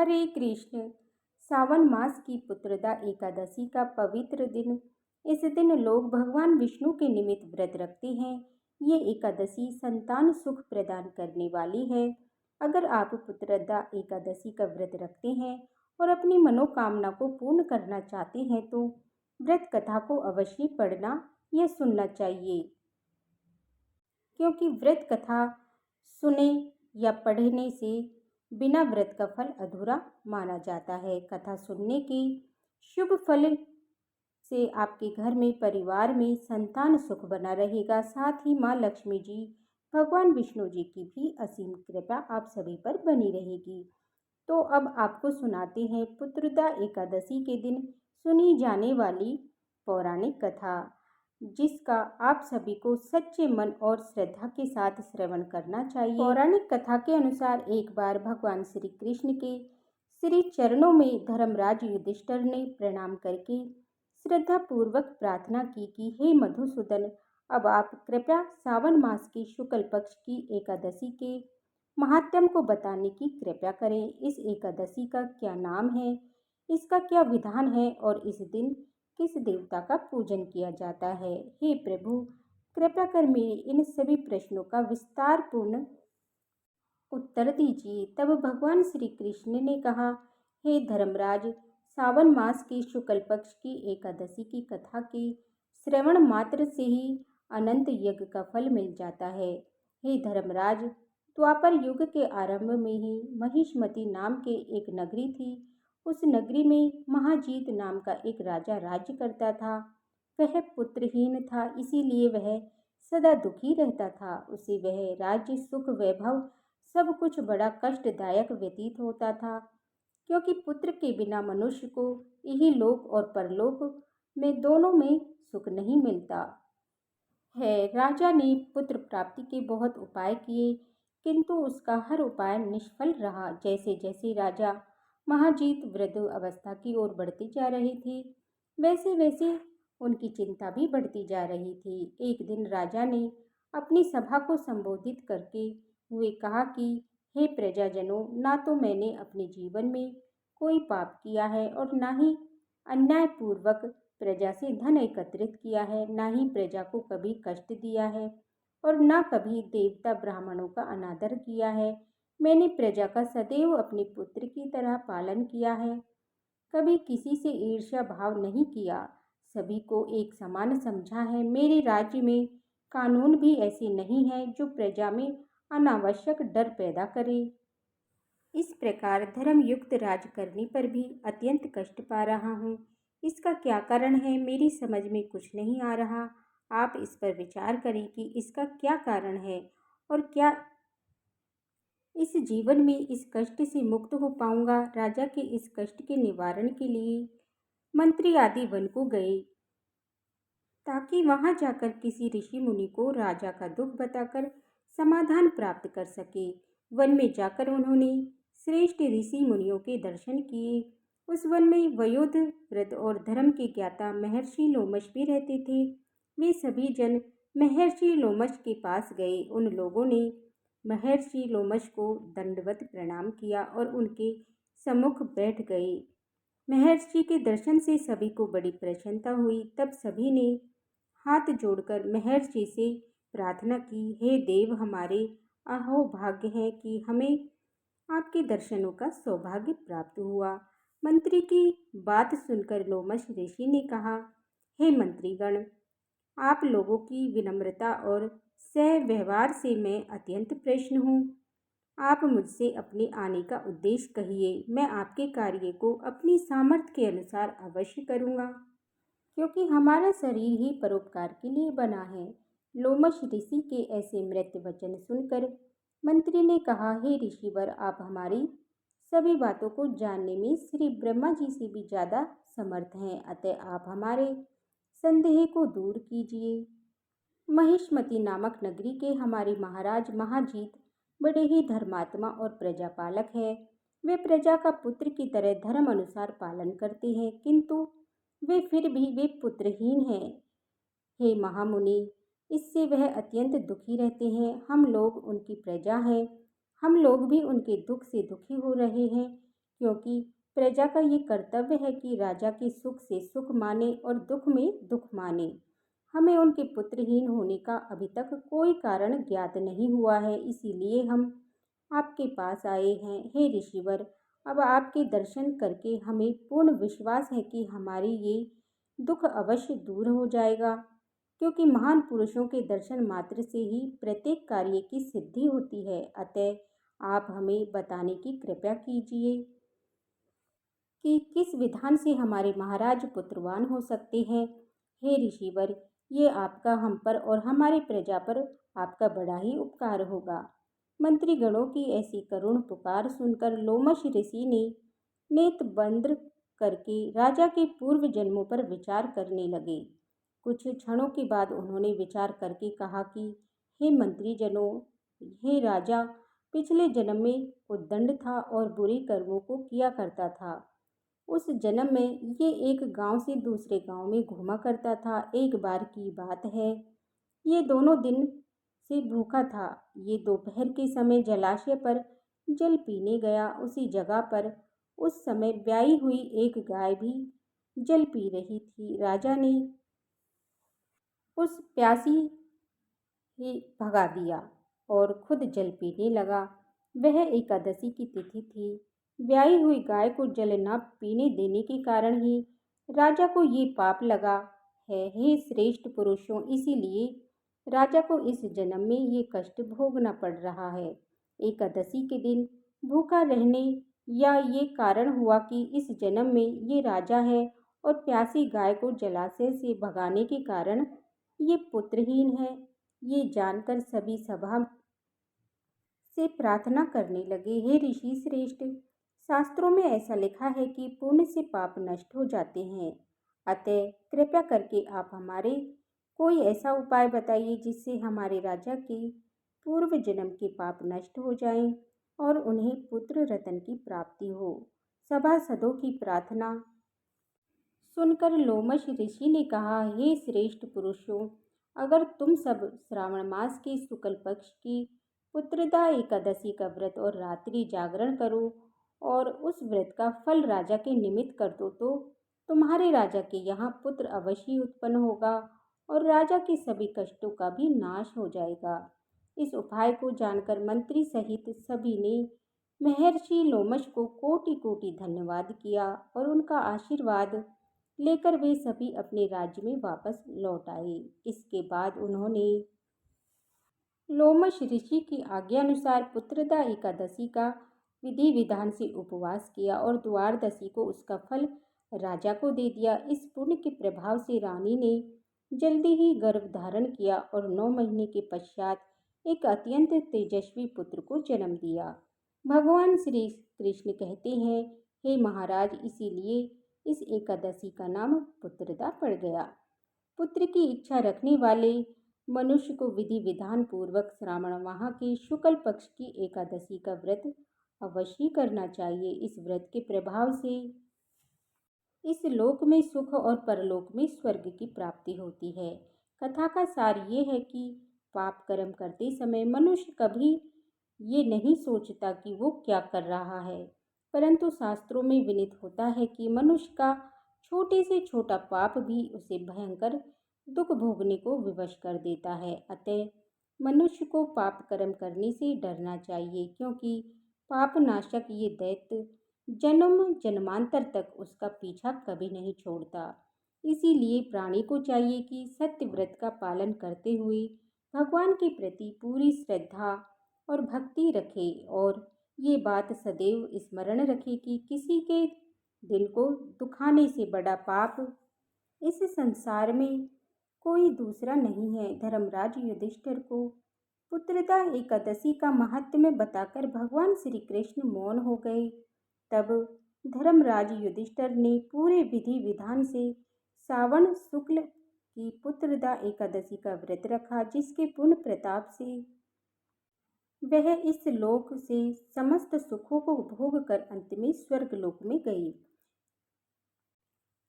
हरे कृष्ण। सावन मास की पुत्रदा एकादशी का पवित्र दिन। इस दिन लोग भगवान विष्णु के निमित्त व्रत रखते हैं। ये एकादशी संतान सुख प्रदान करने वाली है। अगर आप पुत्रदा एकादशी का व्रत रखते हैं और अपनी मनोकामना को पूर्ण करना चाहते हैं तो व्रत कथा को अवश्य पढ़ना या सुनना चाहिए, क्योंकि व्रत कथा सुने या पढ़ने से बिना व्रत का फल अधूरा माना जाता है। कथा सुनने के शुभ फल से आपके घर में, परिवार में संतान सुख बना रहेगा। साथ ही माँ लक्ष्मी जी, भगवान विष्णु जी की भी असीम कृपा आप सभी पर बनी रहेगी। तो अब आपको सुनाते हैं पुत्रदा एकादशी के दिन सुनी जाने वाली पौराणिक कथा, जिसका आप सभी को सच्चे मन और श्रद्धा के साथ श्रवण करना चाहिए। पौराणिक कथा के अनुसार एक बार भगवान श्री कृष्ण के श्री चरणों में धर्मराज युधिष्ठिर ने प्रणाम करके श्रद्धा पूर्वक प्रार्थना की कि हे मधुसूदन, अब आप कृपया सावन मास की शुक्ल पक्ष की एकादशी के महात्म्य को बताने की कृपा करें। इस एकादशी का क्या नाम है, इसका क्या विधान है और इस दिन किस देवता का पूजन किया जाता है। हे प्रभु, कृपा कर मेरे इन सभी प्रश्नों का विस्तार पूर्ण उत्तर दीजिए। तब भगवान श्री कृष्ण ने कहा, हे धर्मराज, सावन मास की शुक्ल पक्ष की एकादशी की कथा के श्रवण मात्र से ही अनंत यज्ञ का फल मिल जाता है। हे धर्मराज, द्वापर युग के आरंभ में ही महिष्मति नाम के एक नगरी थी। उस नगरी में महाजीत नाम का एक राजा राज्य करता था। वह पुत्रहीन था, इसीलिए वह सदा दुखी रहता था। उसे वह राज्य, सुख, वैभव सब कुछ बड़ा कष्टदायक व्यतीत होता था, क्योंकि पुत्र के बिना मनुष्य को यही लोक और परलोक में दोनों में सुख नहीं मिलता है। राजा ने पुत्र प्राप्ति के बहुत उपाय किए, किंतु उसका हर उपाय निष्फल रहा। जैसे जैसे राजा महाजीत वृद्ध अवस्था की ओर बढ़ते जा रहे थे, वैसे वैसे उनकी चिंता भी बढ़ती जा रही थी। एक दिन राजा ने अपनी सभा को संबोधित करके हुए कहा कि हे प्रजाजनों, ना तो मैंने अपने जीवन में कोई पाप किया है और ना ही अन्यायपूर्वक प्रजा से धन एकत्रित किया है, ना ही प्रजा को कभी कष्ट दिया है और ना कभी देवता ब्राह्मणों का अनादर किया है। मैंने प्रजा का सदैव अपने पुत्र की तरह पालन किया है, कभी किसी से ईर्ष्या भाव नहीं किया, सभी को एक समान समझा है। मेरे राज्य में कानून भी ऐसे नहीं है जो प्रजा में अनावश्यक डर पैदा करे। इस प्रकार धर्मयुक्त राज करने पर भी अत्यंत कष्ट पा रहा हूँ। इसका क्या कारण है, मेरी समझ में कुछ नहीं आ रहा। आप इस पर विचार करें कि इसका क्या कारण है और क्या इस जीवन में इस कष्ट से मुक्त हो पाऊंगा। राजा के इस कष्ट के निवारण के लिए मंत्री आदि वन को गए, ताकि वहां जाकर किसी ऋषि मुनि को राजा का दुख बताकर समाधान प्राप्त कर सके। वन में जाकर उन्होंने श्रेष्ठ ऋषि मुनियों के दर्शन किए। उस वन में वयोध, वृद्ध और धर्म के ज्ञाता महर्षि लोमश भी रहते थे। वे सभी जन महर्षि लोमश के पास गए। उन लोगों ने महर्षि लोमश को दंडवत प्रणाम किया और उनके सम्मुख बैठ गए। महर्षि के दर्शन से सभी को बड़ी प्रसन्नता हुई। तब सभी ने हाथ जोड़कर महर्षि से प्रार्थना की, हे देव, हमारे अहोभाग्य है कि हमें आपके दर्शनों का सौभाग्य प्राप्त हुआ। मंत्री की बात सुनकर लोमश ऋषि ने कहा, हे मंत्रीगण, आप लोगों की विनम्रता और सह-व्यवहार से मैं अत्यंत प्रसन्न हूँ। आप मुझसे अपने आने का उद्देश्य कहिए, मैं आपके कार्य को अपनी सामर्थ्य के अनुसार अवश्य करूँगा, क्योंकि हमारा शरीर ही परोपकार के लिए बना है। लोमश ऋषि के ऐसे मृत वचन सुनकर मंत्री ने कहा, हे ऋषिवर, आप हमारी सभी बातों को जानने में श्री ब्रह्मा जी से भी ज़्यादा समर्थ हैं, अतः आप हमारे संदेह को दूर कीजिए। महिष्मति नामक नगरी के हमारे महाराज महाजीत बड़े ही धर्मात्मा और प्रजापालक है। वे प्रजा का पुत्र की तरह धर्म अनुसार पालन करते हैं, किंतु वे फिर भी वे पुत्रहीन हैं। हे महामुनि, इससे वह अत्यंत दुखी रहते हैं। हम लोग उनकी प्रजा हैं, हम लोग भी उनके दुख से दुखी हो रहे हैं, क्योंकि प्रजा का ये कर्तव्य है कि राजा के सुख से सुख माने और दुख में दुख माने। हमें उनके पुत्रहीन होने का अभी तक कोई कारण ज्ञात नहीं हुआ है, इसीलिए हम आपके पास आए हैं। हे ऋषिवर, अब आपके दर्शन करके हमें पूर्ण विश्वास है कि हमारी ये दुख अवश्य दूर हो जाएगा, क्योंकि महान पुरुषों के दर्शन मात्र से ही प्रत्येक कार्य की सिद्धि होती है। अतः आप हमें बताने की कृपा कीजिए कि किस विधान से हमारे महाराज पुत्रवान हो सकते हैं। हे ऋषिवर, ये आपका हम पर और हमारी प्रजा पर आपका बड़ा ही उपकार होगा। मंत्रीगणों की ऐसी करुण पुकार सुनकर लोमश ऋषि ने नेत्र बंद करके राजा के पूर्व जन्मों पर विचार करने लगे। कुछ क्षणों के बाद उन्होंने विचार करके कहा कि हे मंत्रीजनों, हे राजा, पिछले जन्म में उद्दंड था और बुरे कर्मों को किया करता था। उस जन्म में ये एक गांव से दूसरे गांव में घूमा करता था। एक बार की बात है, ये दोनों दिन से भूखा था। ये दोपहर के समय जलाशय पर जल पीने गया। उसी जगह पर उस समय ब्याई हुई एक गाय भी जल पी रही थी। राजा ने उस प्यासी ही भगा दिया और खुद जल पीने लगा। वह एकादशी की तिथि थी। ब्याई हुई गाय को जल न पीने देने के कारण ही राजा को ये पाप लगा है। हे श्रेष्ठ पुरुषों, इसीलिए राजा को इस जन्म में ये कष्ट भोगना पड़ रहा है। एकादशी के दिन भूखा रहने या ये कारण हुआ कि इस जन्म में ये राजा है और प्यासी गाय को जलाशय से भगाने के कारण ये पुत्रहीन है। ये जानकर सभी सभा से प्रार्थना करने लगे। हे ऋषि श्रेष्ठ, शास्त्रों में ऐसा लिखा है कि पुण्य से पाप नष्ट हो जाते हैं। अतः कृपया करके आप हमारे कोई ऐसा उपाय बताइए जिससे हमारे राजा के पूर्व जन्म के पाप नष्ट हो जाएं और उन्हें पुत्र रत्न की प्राप्ति हो। सभासदों की प्रार्थना सुनकर लोमश ऋषि ने कहा, हे श्रेष्ठ पुरुषों, अगर तुम सब श्रावण मास के शुक्ल पक्ष की पुत्रदा एकादशी का व्रत और रात्रि जागरण करो और उस व्रत का फल राजा के निमित्त कर दो तो तुम्हारे राजा के यहाँ पुत्र अवश्य उत्पन्न होगा और राजा के सभी कष्टों का भी नाश हो जाएगा। इस उपाय को जानकर मंत्री सहित सभी ने महर्षि लोमश को कोटि कोटि धन्यवाद किया और उनका आशीर्वाद लेकर वे सभी अपने राज्य में वापस लौट आए। इसके बाद उन्होंने लोमश ऋषि की आज्ञानुसार पुत्रदा एकादशी का विधि विधान से उपवास किया और द्वादशी को उसका फल राजा को दे दिया। इस पुण्य के प्रभाव से रानी ने जल्दी ही गर्भ धारण किया और 9 महीने के पश्चात एक अत्यंत तेजस्वी पुत्र को जन्म दिया। भगवान श्री कृष्ण कहते हैं, हे महाराज, इसीलिए इस एकादशी का नाम पुत्रदा पड़ गया। पुत्र की इच्छा रखने वाले मनुष्य को विधि विधान पूर्वक श्रावण माह के शुक्ल पक्ष की एकादशी का व्रत अवश्य करना चाहिए। इस व्रत के प्रभाव से इस लोक में सुख और परलोक में स्वर्ग की प्राप्ति होती है। कथा का सार ये है कि पाप कर्म करते समय मनुष्य कभी ये नहीं सोचता कि वो क्या कर रहा है, परंतु शास्त्रों में विनीत होता है कि मनुष्य का छोटे से छोटा पाप भी उसे भयंकर दुख भोगने को विवश कर देता है। अतः मनुष्य को पाप कर्म करने से डरना चाहिए, क्योंकि पाप नाशक ये दैत्य जन्म जन्मांतर तक उसका पीछा कभी नहीं छोड़ता। इसीलिए प्राणी को चाहिए कि सत्य व्रत का पालन करते हुए भगवान के प्रति पूरी श्रद्धा और भक्ति रखे और ये बात सदैव स्मरण रखे कि किसी के दिल को दुखाने से बड़ा पाप इस संसार में कोई दूसरा नहीं है। धर्मराज युधिष्ठिर को पुत्रदा एकादशी का महात्म्य बताकर भगवान श्री कृष्ण मौन हो गए। तब धर्मराज युधिष्ठिर ने पूरे विधि विधान से श्रावण शुक्ल की पुत्रदा एकादशी का व्रत रखा, जिसके पुण्य प्रताप से वह इस लोक से समस्त सुखों को भोग कर अंत में स्वर्ग लोक में गई।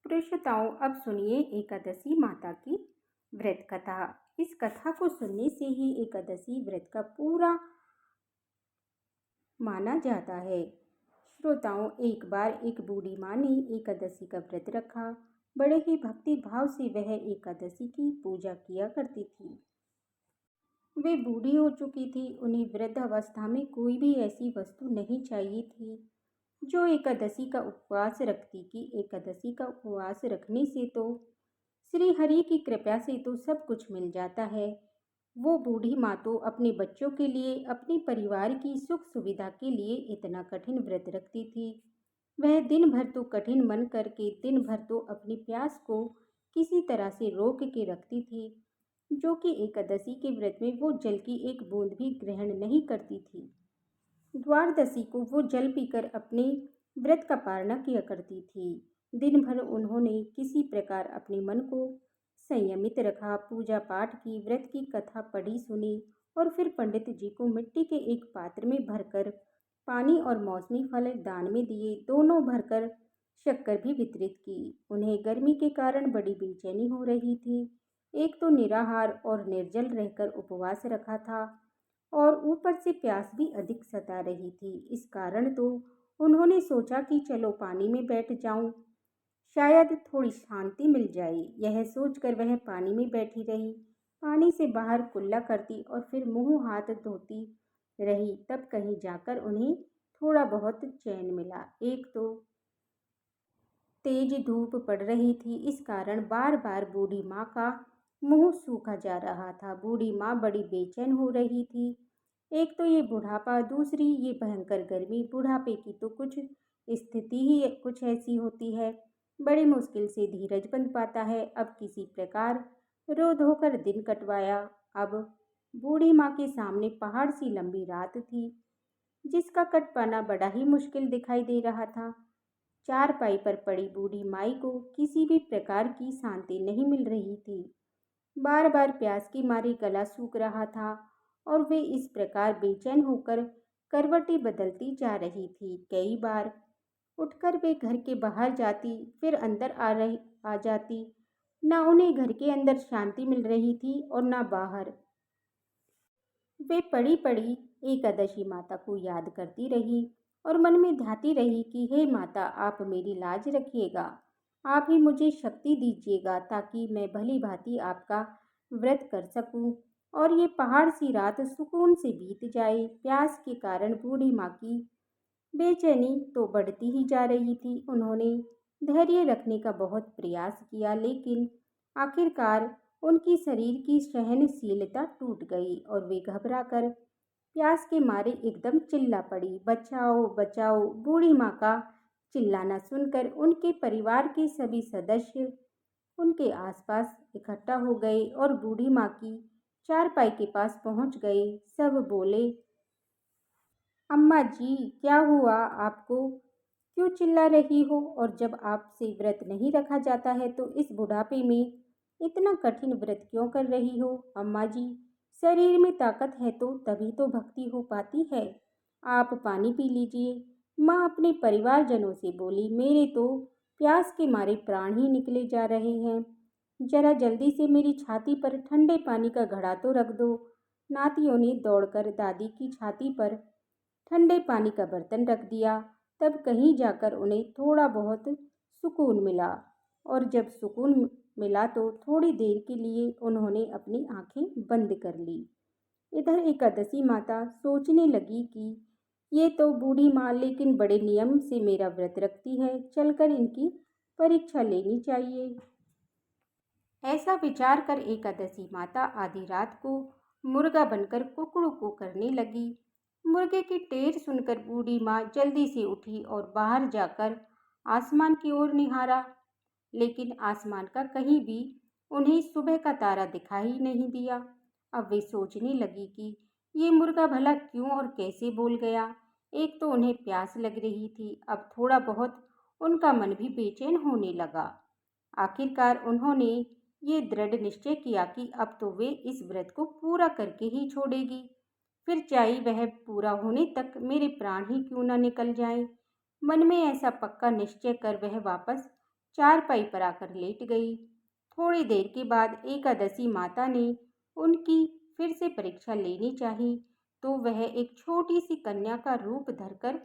प्रेक्षताओं, अब सुनिए एकादशी माता की व्रत कथा। इस कथा को सुनने से ही एकादशी व्रत का पूरा माना जाता है। श्रोताओं, एक बार एक बूढ़ी माँ ने एकादशी का व्रत रखा। बड़े ही भक्ति भाव से वह एकादशी की पूजा किया करती थी। वे बूढ़ी हो चुकी थी। उन्हें वृद्ध अवस्था में कोई भी ऐसी वस्तु नहीं चाहिए थी जो एकादशी का उपवास रखती। कि एकादशी का उपवास रखने से तो श्री हरि की कृपा से तो सब कुछ मिल जाता है। वो बूढ़ी माँ तो अपने बच्चों के लिए, अपने परिवार की सुख सुविधा के लिए इतना कठिन व्रत रखती थी। वह दिन भर तो कठिन मन करके, दिन भर तो अपनी प्यास को किसी तरह से रोक के रखती थी, जो कि एकादशी के व्रत में वो जल की एक बूंद भी ग्रहण नहीं करती थी। द्वादशी को वो जल पीकर अपने व्रत का पारणा किया करती थी। दिन भर उन्होंने किसी प्रकार अपने मन को संयमित रखा, पूजा पाठ की, व्रत की कथा पढ़ी सुनी और फिर पंडित जी को मिट्टी के एक पात्र में भरकर पानी और मौसमी फल दान में दिए। दोनों भरकर शक्कर भी वितरित की। उन्हें गर्मी के कारण बड़ी बेचैनी हो रही थी। एक तो निराहार और निर्जल रहकर उपवास रखा था और ऊपर से प्यास भी अधिक सता रही थी। इस कारण तो उन्होंने सोचा कि चलो पानी में बैठ जाऊं, शायद थोड़ी शांति मिल जाए। यह सोचकर वह पानी में बैठी रही, पानी से बाहर कुल्ला करती और फिर मुंह हाथ धोती रही। तब कहीं जाकर उन्हें थोड़ा बहुत चैन मिला। एक तो तेज धूप पड़ रही थी, इस कारण बार बार बूढ़ी माँ का मुंह सूखा जा रहा था। बूढ़ी माँ बड़ी बेचैन हो रही थी। एक तो ये बुढ़ापा, दूसरी ये भयंकर गर्मी। बुढ़ापे की तो कुछ स्थिति ही कुछ ऐसी होती है, बड़ी मुश्किल से धीरज बंध पाता है। अब किसी प्रकार रो धोकर दिन कटवाया। अब बूढ़ी माँ के सामने पहाड़ सी लंबी रात थी, जिसका कट पाना बड़ा ही मुश्किल दिखाई दे रहा था। चारपाई पर पड़ी बूढ़ी माई को किसी भी प्रकार की शांति नहीं मिल रही थी। बार बार प्यास की मारी गला सूख रहा था और वे इस प्रकार बेचैन होकर करवटें बदलती जा रही थी। कई बार उठकर वे घर के बाहर जाती, फिर अंदर आ जाती। ना उन्हें घर के अंदर शांति मिल रही थी और ना बाहर। वे पड़ी पड़ी एकादशी माता को याद करती रही और मन में ध्याती रही कि हे माता, आप मेरी लाज रखिएगा, आप ही मुझे शक्ति दीजिएगा ताकि मैं भली भांति आपका व्रत कर सकूं और ये पहाड़ सी रात सुकून से बीत जाए। प्यास के कारण बूढ़ी माँ की बेचैनी तो बढ़ती ही जा रही थी। उन्होंने धैर्य रखने का बहुत प्रयास किया, लेकिन आखिरकार उनकी शरीर की सहनशीलता टूट गई और वे घबराकर प्यास के मारे एकदम चिल्ला पड़ी, बचाओ बचाओ। बूढ़ी माँ का चिल्लाना सुनकर उनके परिवार के सभी सदस्य उनके आसपास इकट्ठा हो गए और बूढ़ी माँ की चारपाई के पास पहुंच गए। सब बोले, अम्मा जी, क्या हुआ आपको? क्यों चिल्ला रही हो? और जब आपसे व्रत नहीं रखा जाता है तो इस बुढ़ापे में इतना कठिन व्रत क्यों कर रही हो? अम्मा जी, शरीर में ताकत है तो तभी तो भक्ति हो पाती है। आप पानी पी लीजिए। माँ अपने परिवारजनों से बोली, मेरे तो प्यास के मारे प्राण ही निकले जा रहे हैं। जरा जल्दी से मेरी छाती पर ठंडे पानी का घड़ा तो रख दो। नातियों ने दौड़कर दादी की छाती पर ठंडे पानी का बर्तन रख दिया। तब कहीं जाकर उन्हें थोड़ा बहुत सुकून मिला और जब सुकून मिला तो थोड़ी देर के लिए उन्होंने अपनी आंखें बंद कर ली। इधर एकादशी माता सोचने लगी कि ये तो बूढ़ी माँ लेकिन बड़े नियम से मेरा व्रत रखती है, चलकर इनकी परीक्षा लेनी चाहिए। ऐसा विचार कर एकादशी माता आधी रात को मुर्गा बनकर कुकड़ू करने लगी। मुर्गे की टेर सुनकर बूढ़ी माँ जल्दी से उठी और बाहर जाकर आसमान की ओर निहारा, लेकिन आसमान का कहीं भी उन्हें सुबह का तारा दिखाई नहीं दिया। अब वे सोचने लगी कि ये मुर्गा भला क्यों और कैसे बोल गया। एक तो उन्हें प्यास लग रही थी, अब थोड़ा बहुत उनका मन भी बेचैन होने लगा। आखिरकार उन्होंने ये दृढ़ निश्चय किया कि अब तो वे इस व्रत को पूरा करके ही छोड़ेगी, फिर चाहे वह पूरा होने तक मेरे प्राण ही क्यों न निकल जाएं। मन में ऐसा पक्का निश्चय कर वह वापस चारपाई पर आकर लेट गई। थोड़ी देर के बाद एकादशी माता ने उनकी फिर से परीक्षा लेनी चाहिए, तो वह एक छोटी सी कन्या का रूप धरकर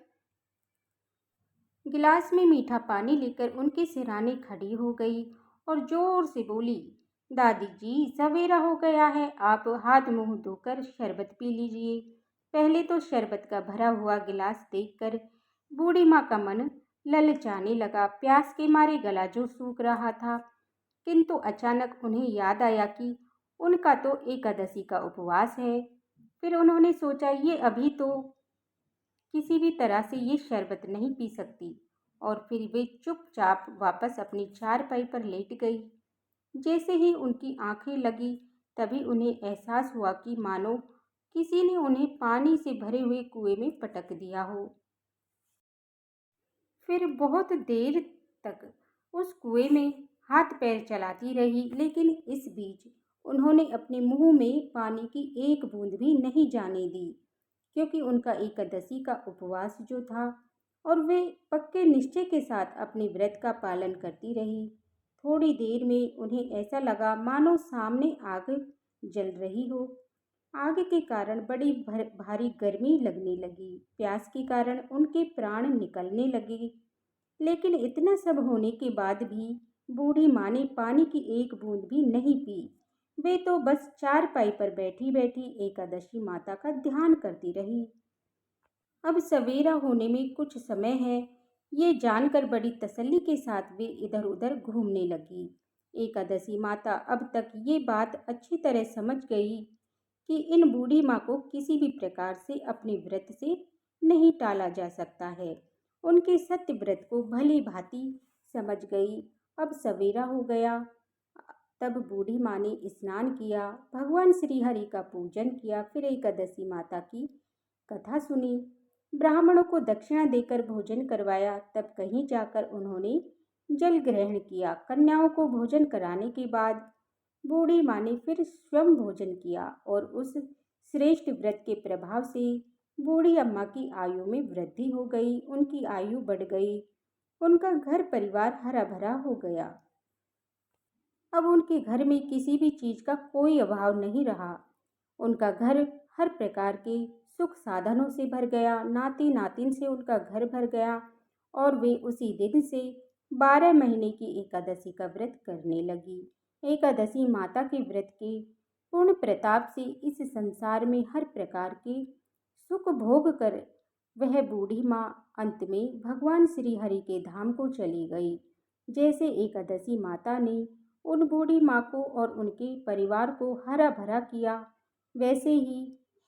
गिलास में मीठा पानी लेकर उनके सिरहाने खड़ी हो गई और जोर से बोली, दादी जी, सवेरा हो गया है, आप हाथ मुंह धोकर शरबत पी लीजिए। पहले तो शरबत का भरा हुआ गिलास देखकर बूढ़ी माँ का मन ललचाने लगा। प्यास के मारे गला जो सूख रहा था, किंतु अचानक उन्हें याद आया कि उनका तो एकादशी का उपवास है। फिर उन्होंने सोचा, ये अभी तो किसी भी तरह से ये शरबत नहीं पी सकती, और फिर वे चुपचाप वापस अपनी चारपाई पर लेट गई। जैसे ही उनकी आंखें लगी, तभी उन्हें एहसास हुआ कि मानो किसी ने उन्हें पानी से भरे हुए कुएं में पटक दिया हो। फिर बहुत देर तक उस कुएं में हाथ पैर चलाती रही, लेकिन इस बीच उन्होंने अपने मुंह में पानी की एक बूंद भी नहीं जाने दी, क्योंकि उनका एकादशी का उपवास जो था, और वे पक्के निश्चय के साथ अपने व्रत का पालन करती रही। थोड़ी देर में उन्हें ऐसा लगा मानो सामने आग जल रही हो। आग के कारण बड़ी भारी गर्मी लगने लगी। प्यास के कारण उनके प्राण निकलने लगे। लेकिन इतना सब होने के बाद भी बूढ़ी माँ ने पानी की एक बूंद भी नहीं पी। वे तो बस चारपाई पर बैठी बैठी एकादशी माता का ध्यान करती रही। अब सवेरा होने में कुछ समय है, ये जानकर बड़ी तसल्ली के साथ वे इधर उधर घूमने लगी। एकादशी माता अब तक ये बात अच्छी तरह समझ गई कि इन बूढ़ी माँ को किसी भी प्रकार से अपने व्रत से नहीं टाला जा सकता है। उनके सत्य व्रत को भली भांति समझ गई। अब सवेरा हो गया। तब बूढ़ी माँ ने स्नान किया, भगवान श्री हरि का पूजन किया, फिर एकादशी माता की कथा सुनी, ब्राह्मणों को दक्षिणा देकर भोजन करवाया। तब कहीं जाकर उन्होंने जल ग्रहण किया। कन्याओं को भोजन कराने के बाद बूढ़ी माँ ने फिर स्वयं भोजन किया, और उस श्रेष्ठ व्रत के प्रभाव से बूढ़ी अम्मा की आयु में वृद्धि हो गई। उनकी आयु बढ़ गई। उनका घर परिवार हरा भरा हो गया। अब उनके घर में किसी भी चीज का कोई अभाव नहीं रहा। उनका घर हर प्रकार के सुख साधनों से भर गया। नाती नातिन से उनका घर भर गया, और वे उसी दिन से 12 महीने की एकादशी का व्रत करने लगी। एकादशी माता के व्रत के पूर्ण प्रताप से इस संसार में हर प्रकार के सुख भोग कर वह बूढ़ी माँ अंत में भगवान श्री हरि के धाम को चली गई। जैसे एकादशी माता ने उन बूढ़ी माँ को और उनके परिवार को हरा भरा किया, वैसे ही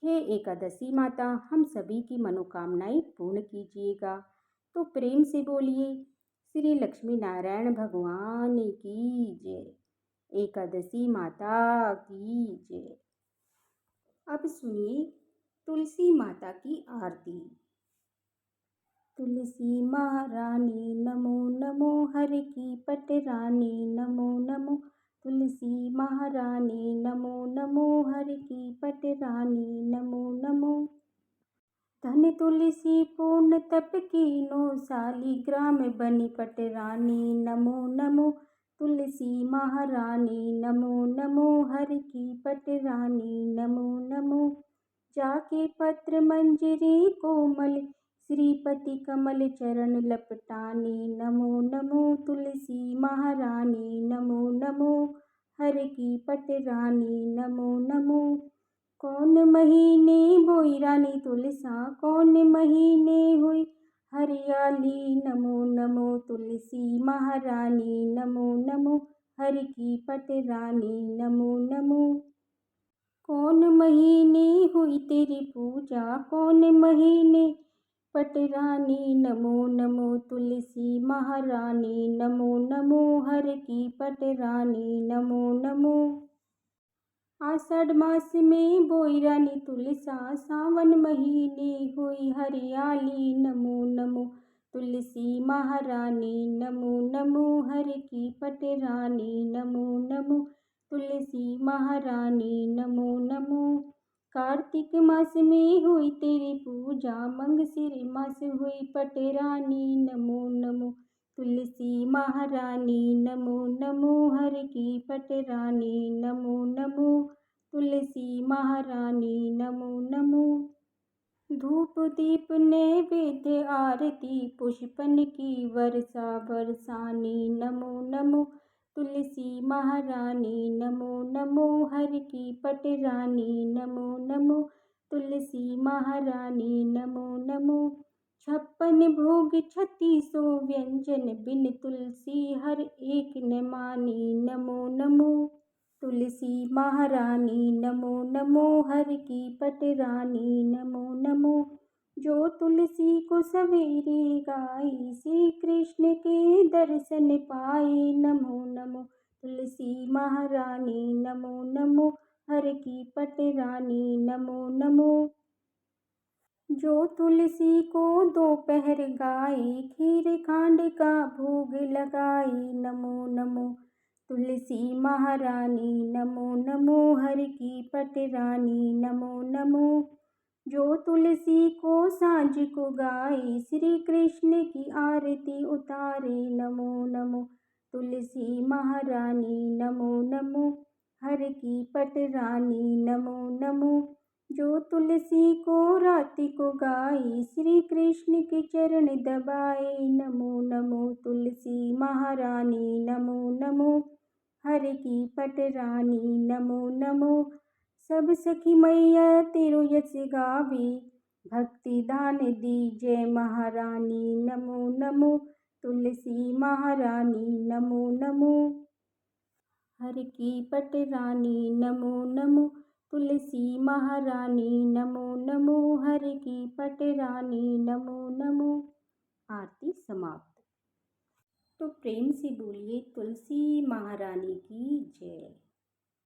हे एकादशी माता, हम सभी की मनोकामनाएं पूर्ण कीजिएगा। तो प्रेम से बोलिए, श्री लक्ष्मी नारायण भगवान की जय। एकादशी माता की जय। अब सुनिए तुलसी माता की आरती। तुलसी महारानी नमो नमो, हर की पटरानी नमो नमो। तुलसी महारानी नमो नमो, हर की पटरानी नमो नमो। धन तुलसी पूर्ण तप कीनो, शालिग्राम बनी पटरानी नमो नमो। तुलसी महारानी नमो नमो, हर की पटरानी नमो नमो। जाके पत्र मंजरी कोमल, श्रीपति कमल चरण लपटानी नमो नमो। तुलसी महारानी नमो नमो, हर की पटरानी नमो नमो। कौन महीने बोई रानी तुलसा, कौन महीने हुई हरियाली नमो नमो। तुलसी महारानी नमो नमो, हर की पटरानी नमो नमो। कौन महीने हुई तेरी पूजा, कौन महीने पटरानी नमो नमो। तुलसी महारानी नमो नमो, हर की पटरानी नमो नमो। आषाढ़ मास में बोई रानी तुलसा, सावन महीने हुई हरियाली नमो नमो। तुलसी महारानी नमो नमो, हर की पटरानी नमो नमो। तुलसी महारानी नमो नमो। कार्तिक मास में हुई तेरी पूजा, मंगशिर मास हुई पटरानी नमो नमो। तुलसी महारानी नमो नमो, हर की पटरानी नमो नमो। तुलसी महारानी नमो नमो। धूप दीप नैवेद्य आरती पुष्पन की वर्षा बरसानी। नमो नमो तुलसी महारानी, नमो नमो हर की पटरानी। नमो नमो तुलसी महारानी, नमो नमो। 56 भोग 3600 व्यंजन, बिन तुलसी हर एक न मानी। नमो नमो तुलसी महारानी, नमो नमो हर की पटरानी। नमो नमो। जो तुलसी को सवेरे गाई, श्री कृष्ण के दर्शन पाए। नमो नमो तुलसी महारानी, नमो नमो हर की पटरानी। नमो नमो। जो तुलसी को दोपहर गाए, खीर खांड का भोग लगाए। नमो नमो तुलसी महारानी, नमो नमो हर की पटरानी। नमो नमो। जो तुलसी को सांझ को गाए, श्री कृष्ण की आरती उतारे। नमो नमो तुलसी महारानी, नमो नमो हर की पटरानी। नमो नमो। जो तुलसी को राति को गाए, श्री कृष्ण के चरण दबाए। नमो नमो तुलसी महारानी, नमो नमो हर की पटरानी। नमो नमो। सब सखी मैया तेरो यश गावे, भक्ति दान दी जय महारानी। नमो नमो तुलसी महारानी, नमो नमो हर की पटरानी। नमो नमो तुलसी महारानी, नमो नमो हर की पटरानी। नमो नमो। आरती समाप्त। तो प्रेम से बोलिए तुलसी महारानी की जय।